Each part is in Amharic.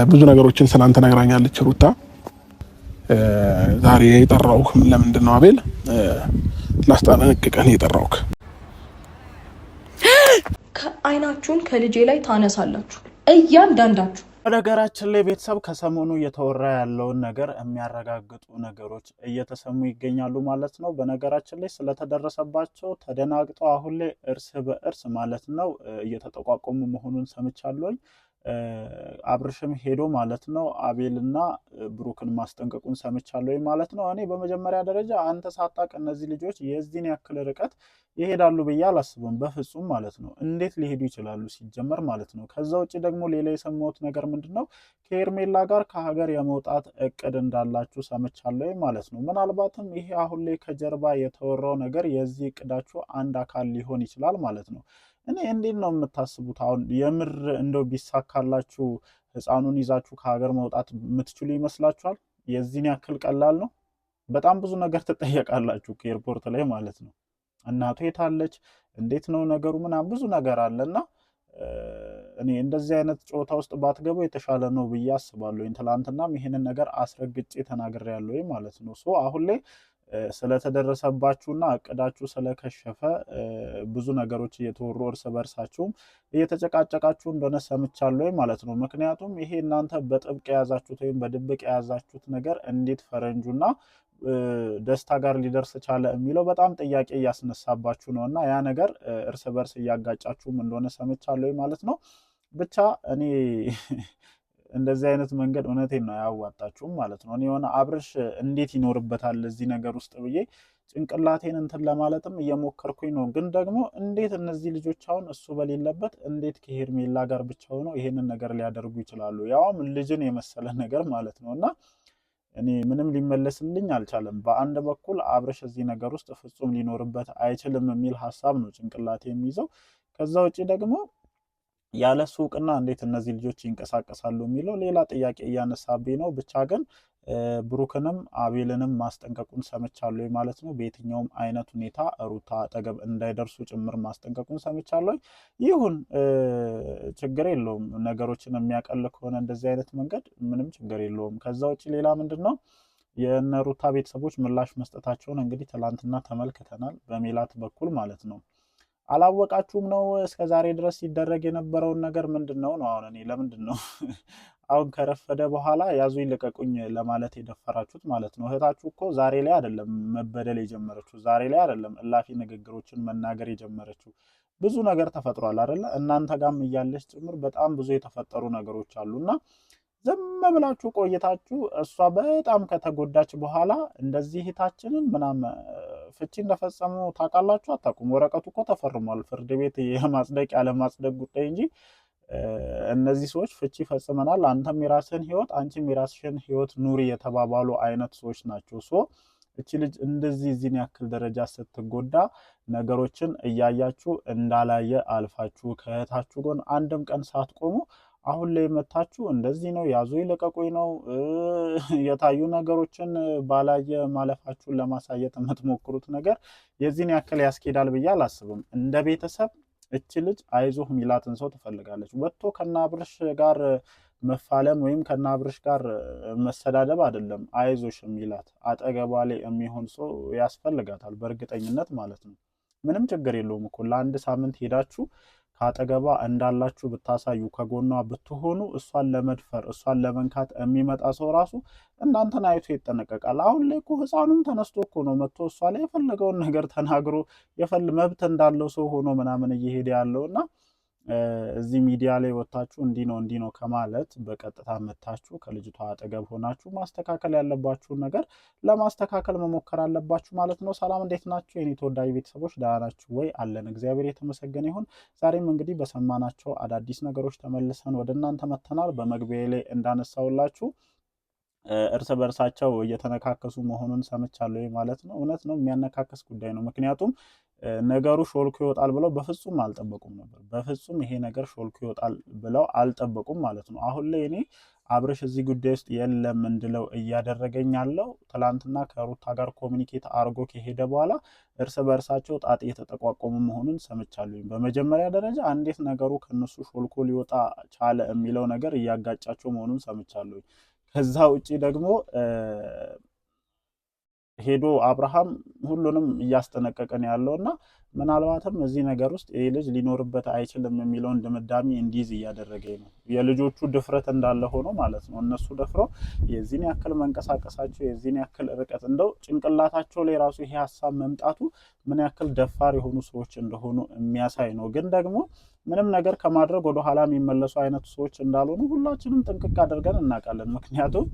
ብዙ ነገሮችን ስላንተ ነግራኛለች ሩታ። ዛሬ የጠራውክ ለምንድን ነው አቤል? ላስጠነቅቅህ ነው የጠራውክ። አይናችሁን ከልጄ ላይ ታነሳላችሁ እያንዳንዳችሁ። በነገራችን ላይ ቤተሰብ ከሰሞኑ እየተወራ ያለውን ነገር የሚያረጋግጡ ነገሮች እየተሰሙ ይገኛሉ ማለት ነው። በነገራችን ላይ ስለተደረሰባቸው ተደናግጠው አሁን ላይ እርስ በእርስ ማለት ነው እየተጠቋቆሙ መሆኑን ሰምቻለሁኝ። አብርሽም ሄዶ ማለት ነው አቤልና ብሩክን ማስጠንቀቁን ሰምቻለሁ ማለት ነው። እኔ በመጀመሪያ ደረጃ አንተ ሳታውቅ እነዚህ ልጆች የዚህን ያክል ርቀት ይሄዳሉ ብዬ አላስብም፣ በፍጹም ማለት ነው። እንዴት ሊሄዱ ይችላሉ ሲጀመር ማለት ነው። ከዛ ውጭ ደግሞ ሌላ የሰማሁት ነገር ምንድነው ከኤርሜላ ጋር ከሀገር የመውጣት እቅድ እንዳላችሁ ሰምቻለሁ ማለት ነው። ምናልባትም ይሄ አሁን ላይ ከጀርባ የተወራው ነገር የዚህ እቅዳችሁ አንድ አካል ሊሆን ይችላል ማለት ነው። እኔ እንዴት ነው የምታስቡት? አሁን የምር እንደው ቢሳካላችሁ ህፃኑን ይዛችሁ ከሀገር መውጣት የምትችሉ ይመስላችኋል? የዚህን ያክል ቀላል ነው? በጣም ብዙ ነገር ትጠየቃላችሁ ከኤርፖርት ላይ ማለት ነው። እናቱ የታለች? እንዴት ነው ነገሩ? ምናምን ብዙ ነገር አለና እኔ እንደዚህ አይነት ጨዋታ ውስጥ ባትገቡ የተሻለ ነው ብዬ አስባለሁ። ትላንትናም ይሄንን ነገር አስረግጬ ተናግሬያለሁ ማለት ነው። ሶ አሁን ላይ ስለተደረሰባችሁና እቅዳችሁ ስለከሸፈ ብዙ ነገሮች እየተወሩ እርስ በርሳችሁም እየተጨቃጨቃችሁ እንደሆነ ሰምቻለሁ ማለት ነው። ምክንያቱም ይሄ እናንተ በጥብቅ የያዛችሁት ወይም በድብቅ የያዛችሁት ነገር እንዴት ፈረንጁና ደስታ ጋር ሊደርስ ቻለ የሚለው በጣም ጥያቄ እያስነሳባችሁ ነው እና ያ ነገር እርስ በርስ እያጋጫችሁም እንደሆነ ሰምቻለሁ ማለት ነው። ብቻ እኔ እንደዚህ አይነት መንገድ እውነቴን ነው አያዋጣችሁም ማለት ነው። እኔ የሆነ አብርሽ እንዴት ይኖርበታል እዚህ ነገር ውስጥ ብዬ ጭንቅላቴን እንትን ለማለትም እየሞከርኩኝ ነው። ግን ደግሞ እንዴት እነዚህ ልጆች አሁን እሱ በሌለበት እንዴት ከሄርሜላ ጋር ብቻ ሆነው ይሄንን ነገር ሊያደርጉ ይችላሉ? ያውም ልጅን የመሰለ ነገር ማለት ነው። እና እኔ ምንም ሊመለስልኝ አልቻለም። በአንድ በኩል አብርሽ እዚህ ነገር ውስጥ ፍጹም ሊኖርበት አይችልም የሚል ሀሳብ ነው ጭንቅላቴ የሚይዘው። ከዛ ውጭ ደግሞ ያለ ሱቅና እንዴት እነዚህ ልጆች ይንቀሳቀሳሉ የሚለው ሌላ ጥያቄ እያነሳብኝ ነው። ብቻ ግን ብሩክንም አቤልንም ማስጠንቀቁን ሰምቻለሁ ማለት ነው። በየትኛውም አይነት ሁኔታ ሩታ አጠገብ እንዳይደርሱ ጭምር ማስጠንቀቁን ሰምቻለሁ። ይሁን ችግር የለውም። ነገሮችን የሚያቀል ከሆነ እንደዚህ አይነት መንገድ ምንም ችግር የለውም። ከዛ ውጭ ሌላ ምንድን ነው የእነ ሩታ ቤተሰቦች ምላሽ መስጠታቸውን እንግዲህ ትላንትና ተመልክተናል፣ በሜላት በኩል ማለት ነው። አላወቃችሁም ነው እስከ ዛሬ ድረስ ሲደረግ የነበረውን ነገር ምንድን ነው? አሁን እኔ ለምንድን ነው አሁን ከረፈደ በኋላ ያዙኝ ልቀቁኝ ለማለት የደፈራችሁት ማለት ነው? እህታችሁ እኮ ዛሬ ላይ አይደለም መበደል የጀመረችው፣ ዛሬ ላይ አይደለም እላፊ ንግግሮችን መናገር የጀመረችው። ብዙ ነገር ተፈጥሯል አይደለ? እናንተ ጋርም እያለች ጭምር በጣም ብዙ የተፈጠሩ ነገሮች አሉና ዝም ብላችሁ ቆይታችሁ እሷ በጣም ከተጎዳች በኋላ እንደዚህ እህታችንን ምናምን ፍቺ እንደፈጸሙ ታውቃላችሁ አታውቁም? ወረቀቱ እኮ ተፈርሟል። ፍርድ ቤት የማጽደቅ ያለማጽደቅ ጉዳይ እንጂ እነዚህ ሰዎች ፍቺ ፈጽመናል፣ አንተም የራስህን ህይወት አንቺም የራስሽን ህይወት ኑሪ የተባባሉ አይነት ሰዎች ናቸው። ሶ እቺ ልጅ እንደዚህ እዚህን ያክል ደረጃ ስትጎዳ ነገሮችን እያያችሁ እንዳላየ አልፋችሁ ከእህታችሁ ጎን አንድም ቀን ሳትቆሙ አሁን ላይ መታችሁ እንደዚህ ነው ያዙ ይለቀቁኝ ነው የታዩ ነገሮችን ባላየ ማለፋችሁን ለማሳየት የምትሞክሩት ነገር የዚህን ያክል ያስኬዳል ብዬ አላስብም። እንደ ቤተሰብ እች ልጅ አይዞህ ሚላትን ሰው ትፈልጋለች። ወጥቶ ከናብርሽ ጋር መፋለም ወይም ከናብርሽ ጋር መሰዳደብ አይደለም አይዞሽ ሚላት፣ አጠገቧ ላይ የሚሆን ሰው ያስፈልጋታል በእርግጠኝነት ማለት ነው። ምንም ችግር የለውም እኮ ለአንድ ሳምንት ሄዳችሁ ከአጠገቧ እንዳላችሁ ብታሳዩ ከጎኗ ብትሆኑ እሷን ለመድፈር እሷን ለመንካት የሚመጣ ሰው ራሱ እናንተን አይቶ ይጠነቀቃል። አሁን ላይ እኮ ህፃኑም ተነስቶ እኮ ነው መጥቶ እሷ ላይ የፈለገውን ነገር ተናግሮ መብት እንዳለው ሰው ሆኖ ምናምን እየሄደ ያለው እና እዚህ ሚዲያ ላይ ወጣችሁ እንዲህ ነው ከማለት በቀጥታ መታችሁ ከልጅቷ አጠገብ ሆናችሁ ማስተካከል ያለባችሁን ነገር ለማስተካከል መሞከር አለባችሁ ማለት ነው። ሰላም እንዴት ናችሁ የኔ ተወዳጅ ቤተሰቦች? ደህና ናችሁ ወይ? አለን እግዚአብሔር የተመሰገነ ይሁን። ዛሬም እንግዲህ በሰማናቸው አዳዲስ ነገሮች ተመልሰን ወደ እናንተ መተናል። በመግቢያ ላይ እንዳነሳውላችሁ እርስ በርሳቸው እየተነካከሱ መሆኑን ሰምቻለሁ ማለት ነው። እውነት ነው፣ የሚያነካከስ ጉዳይ ነው። ምክንያቱም ነገሩ ሾልኮ ይወጣል ብለው በፍጹም አልጠበቁም ነበር። በፍጹም ይሄ ነገር ሾልኮ ይወጣል ብለው አልጠበቁም ማለት ነው። አሁን ላይ እኔ አብርሽ እዚህ ጉዳይ ውስጥ የለም እንድለው እያደረገኝ ያለው ትላንትና ከሩታ ጋር ኮሚኒኬት አድርጎ ከሄደ በኋላ እርስ በእርሳቸው ጣት እየተጠቋቆሙ መሆኑን ሰምቻለሁ። በመጀመሪያ ደረጃ እንዴት ነገሩ ከነሱ ሾልኮ ሊወጣ ቻለ የሚለው ነገር እያጋጫቸው መሆኑን ሰምቻለሁ። ከዛ ውጪ ደግሞ ሄዶ አብርሃም ሁሉንም እያስጠነቀቀን ያለውና ምናልባትም እዚህ ነገር ውስጥ ይህ ልጅ ሊኖርበት አይችልም የሚለውን ድምዳሜ እንዲይዝ እያደረገኝ ነው። የልጆቹ ድፍረት እንዳለ ሆኖ ማለት ነው። እነሱ ደፍረው የዚህን ያክል መንቀሳቀሳቸው የዚህን ያክል ርቀት እንደው ጭንቅላታቸው ላይ ራሱ ይሄ ሀሳብ መምጣቱ ምን ያክል ደፋር የሆኑ ሰዎች እንደሆኑ የሚያሳይ ነው። ግን ደግሞ ምንም ነገር ከማድረግ ወደ ኋላ የሚመለሱ አይነት ሰዎች እንዳልሆኑ ሁላችንም ጥንቅቅ አድርገን እናውቃለን። ምክንያቱም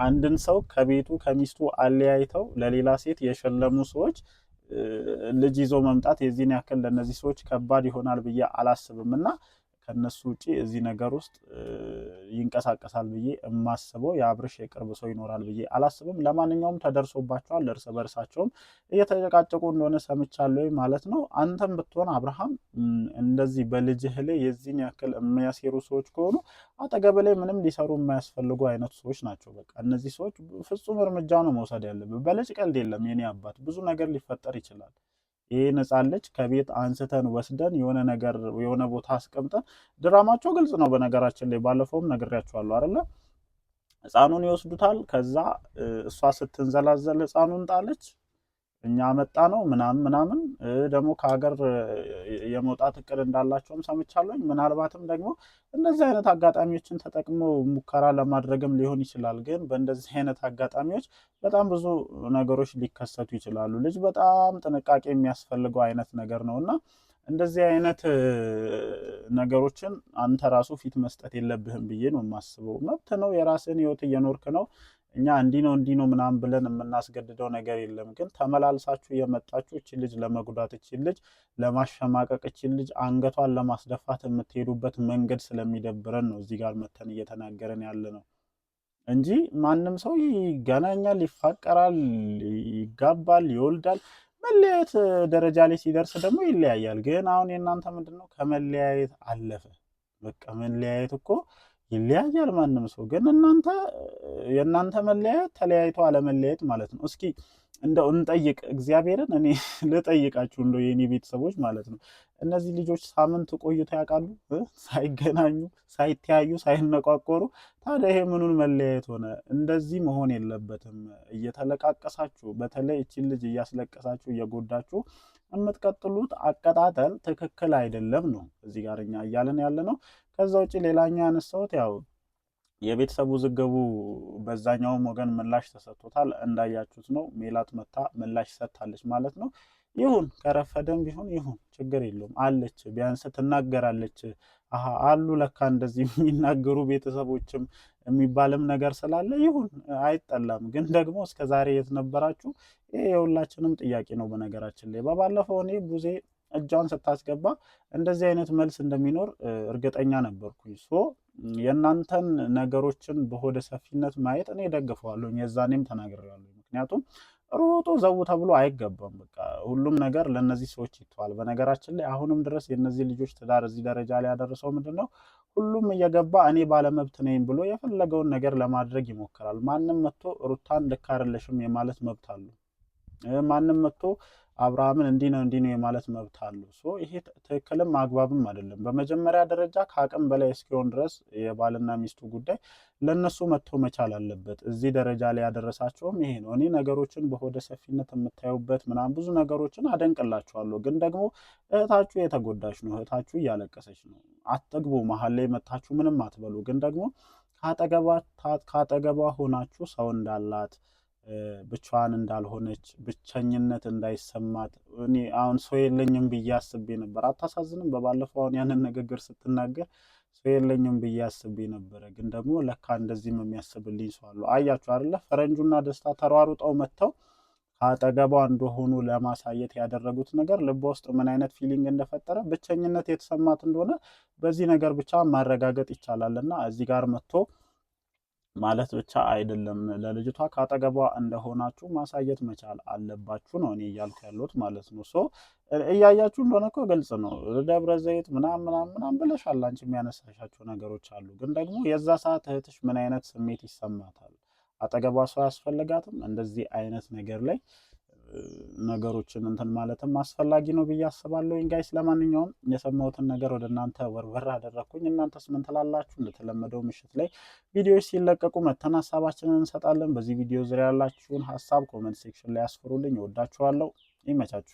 አንድን ሰው ከቤቱ ከሚስቱ አለያይተው ለሌላ ሴት የሸለሙ ሰዎች ልጅ ይዞ መምጣት የዚህን ያክል ለእነዚህ ሰዎች ከባድ ይሆናል ብዬ አላስብም እና ከነሱ ውጪ እዚህ ነገር ውስጥ ይንቀሳቀሳል ብዬ የማስበው የአብርሽ የቅርብ ሰው ይኖራል ብዬ አላስብም። ለማንኛውም ተደርሶባቸዋል። እርስ በርሳቸውም እየተጨቃጨቁ እንደሆነ ሰምቻለሁ ማለት ነው። አንተም ብትሆን አብርሃም እንደዚህ በልጅህ ላይ የዚህን ያክል የሚያሴሩ ሰዎች ከሆኑ አጠገብ ላይ ምንም ሊሰሩ የማያስፈልጉ አይነት ሰዎች ናቸው። በቃ እነዚህ ሰዎች ፍጹም እርምጃ ነው መውሰድ ያለብን። በልጅ ቀልድ የለም የኔ አባት። ብዙ ነገር ሊፈጠር ይችላል። ይህ ሕፃን ልጅ ከቤት አንስተን ወስደን የሆነ ነገር የሆነ ቦታ አስቀምጠን ድራማቸው ግልጽ ነው። በነገራችን ላይ ባለፈውም ነግሬያቸዋለሁ አይደለ? ሕፃኑን ይወስዱታል። ከዛ እሷ ስትንዘላዘል ሕፃኑን ጣለች። እኛ መጣ ነው ምናምን ደግሞ ከሀገር የመውጣት እቅድ እንዳላቸውም ሰምቻለሁ። ምናልባትም ደግሞ እንደዚህ አይነት አጋጣሚዎችን ተጠቅመው ሙከራ ለማድረግም ሊሆን ይችላል። ግን በእንደዚህ አይነት አጋጣሚዎች በጣም ብዙ ነገሮች ሊከሰቱ ይችላሉ። ልጅ በጣም ጥንቃቄ የሚያስፈልገው አይነት ነገር ነው እና እንደዚህ አይነት ነገሮችን አንተ ራሱ ፊት መስጠት የለብህም ብዬ ነው የማስበው። መብት ነው፣ የራስን ህይወት እየኖርክ ነው። እኛ እንዲህ ነው ምናምን ብለን የምናስገድደው ነገር የለም። ግን ተመላልሳችሁ የመጣችሁ እቺ ልጅ ለመጉዳት፣ እቺ ልጅ ለማሸማቀቅ፣ እቺ ልጅ አንገቷን ለማስደፋት የምትሄዱበት መንገድ ስለሚደብረን ነው እዚህ ጋር መተን እየተናገረን ያለ ነው እንጂ ማንም ሰው ይገናኛል፣ ይፋቀራል፣ ይጋባል፣ ይወልዳል። መለያየት ደረጃ ላይ ሲደርስ ደግሞ ይለያያል። ግን አሁን የእናንተ ምንድን ነው? ከመለያየት አለፈ። በቃ መለያየት እኮ ይለያያል ማንም ሰው። ግን የእናንተ መለያየት ተለያይቶ አለመለያየት ማለት ነው። እስኪ እንደው እንጠይቅ እግዚአብሔርን። እኔ ልጠይቃችሁ እንደው የኔ ቤተሰቦች ማለት ነው፣ እነዚህ ልጆች ሳምንት ቆይቶ ያውቃሉ? ሳይገናኙ፣ ሳይተያዩ፣ ሳይነቋቆሩ። ታዲያ ይሄ ምኑን መለያየት ሆነ? እንደዚህ መሆን የለበትም። እየተለቃቀሳችሁ በተለይ እቺን ልጅ እያስለቀሳችሁ እየጎዳችሁ የምትቀጥሉት አቀጣጠል ትክክል አይደለም ነው እዚህ ጋር እኛ እያለን ያለ ነው። ከዛ ውጭ ሌላኛው ያነሳሁት ያው የቤተሰቡ ውዝግቡ በዛኛውም ወገን ምላሽ ተሰጥቶታል። እንዳያችሁት ነው። ሜላት መታ ምላሽ ሰጥታለች ማለት ነው። ይሁን ከረፈደም ቢሆን ይሁን ችግር የለውም አለች፣ ቢያንስ ትናገራለች። አሉ ለካ እንደዚህ የሚናገሩ ቤተሰቦችም የሚባልም ነገር ስላለ ይሁን አይጠላም። ግን ደግሞ እስከ ዛሬ የት ነበራችሁ? ይሄ የሁላችንም ጥያቄ ነው። በነገራችን ላይ በባለፈው እኔ ቡዜ እጇን ስታስገባ እንደዚህ አይነት መልስ እንደሚኖር እርግጠኛ ነበርኩኝ። የእናንተን ነገሮችን በሆደ ሰፊነት ማየት እኔ ደግፈዋለሁ። የዛኔም ተናግሬያለሁ። ምክንያቱም ሮጦ ዘው ተብሎ አይገባም። በቃ ሁሉም ነገር ለእነዚህ ሰዎች ይተዋል። በነገራችን ላይ አሁንም ድረስ የእነዚህ ልጆች ትዳር እዚህ ደረጃ ላይ ያደረሰው ምንድን ነው? ሁሉም እየገባ እኔ ባለመብት ነኝ ብሎ የፈለገውን ነገር ለማድረግ ይሞክራል። ማንም መጥቶ ሩታን ልክ አይደለሽም የማለት መብት አለው። ማንም መጥቶ አብርሃምን እንዲህ ነው የማለት መብት አለው። ይሄ ትክክልም አግባብም አይደለም። በመጀመሪያ ደረጃ ከአቅም በላይ እስኪሆን ድረስ የባልና ሚስቱ ጉዳይ ለነሱ መጥቶ መቻል አለበት። እዚህ ደረጃ ላይ ያደረሳቸውም ይሄ ነው። እኔ ነገሮችን በሆደ ሰፊነት የምታዩበት ምናምን ብዙ ነገሮችን አደንቅላችኋለሁ። ግን ደግሞ እህታችሁ የተጎዳች ነው። እህታችሁ እያለቀሰች ነው። አትግቡ፣ መሀል ላይ መታችሁ ምንም አትበሉ። ግን ደግሞ ከአጠገቧ ሆናችሁ ሰው እንዳላት ብቻዋን እንዳልሆነች ብቸኝነት እንዳይሰማት እኔ አሁን ሰው የለኝም ብዬ አስቤ ነበር። አታሳዝንም? በባለፈው አሁን ያንን ንግግር ስትናገር ሰው የለኝም ብዬ አስቤ ነበረ፣ ግን ደግሞ ለካ እንደዚህም የሚያስብልኝ ሰው አለ። አያችሁ አይደለ? ፈረንጁና ደስታ ተሯሩጠው መጥተው ከአጠገቧ እንደሆኑ ለማሳየት ያደረጉት ነገር ልቧ ውስጥ ምን አይነት ፊሊንግ እንደፈጠረ ብቸኝነት የተሰማት እንደሆነ በዚህ ነገር ብቻ ማረጋገጥ ይቻላል። እና እዚህ ጋር መጥቶ ማለት ብቻ አይደለም፣ ለልጅቷ ካጠገቧ እንደሆናችሁ ማሳየት መቻል አለባችሁ ነው እኔ እያልኩ ያለሁት ማለት ነው። ሶ እያያችሁ እንደሆነ እኮ ግልጽ ነው። ደብረ ዘይት ምናምን ብለሻል አንቺ፣ የሚያነሳሻቸው ነገሮች አሉ። ግን ደግሞ የዛ ሰዓት እህትሽ ምን አይነት ስሜት ይሰማታል? አጠገቧ ሰው አያስፈልጋትም? እንደዚህ አይነት ነገር ላይ ነገሮችን እንትን ማለትም አስፈላጊ ነው ብዬ አስባለሁ። ጋይስ ለማንኛውም የሰማሁትን ነገር ወደ እናንተ ወርወር አደረግኩኝ። እናንተስ ምን ትላላችሁ? እንደተለመደው ምሽት ላይ ቪዲዮዎች ሲለቀቁ መተን ሀሳባችንን እንሰጣለን። በዚህ ቪዲዮ ዙሪያ ያላችሁን ሀሳብ ኮመንት ሴክሽን ላይ አስፍሩልኝ። እወዳችኋለሁ። ይመቻችሁ።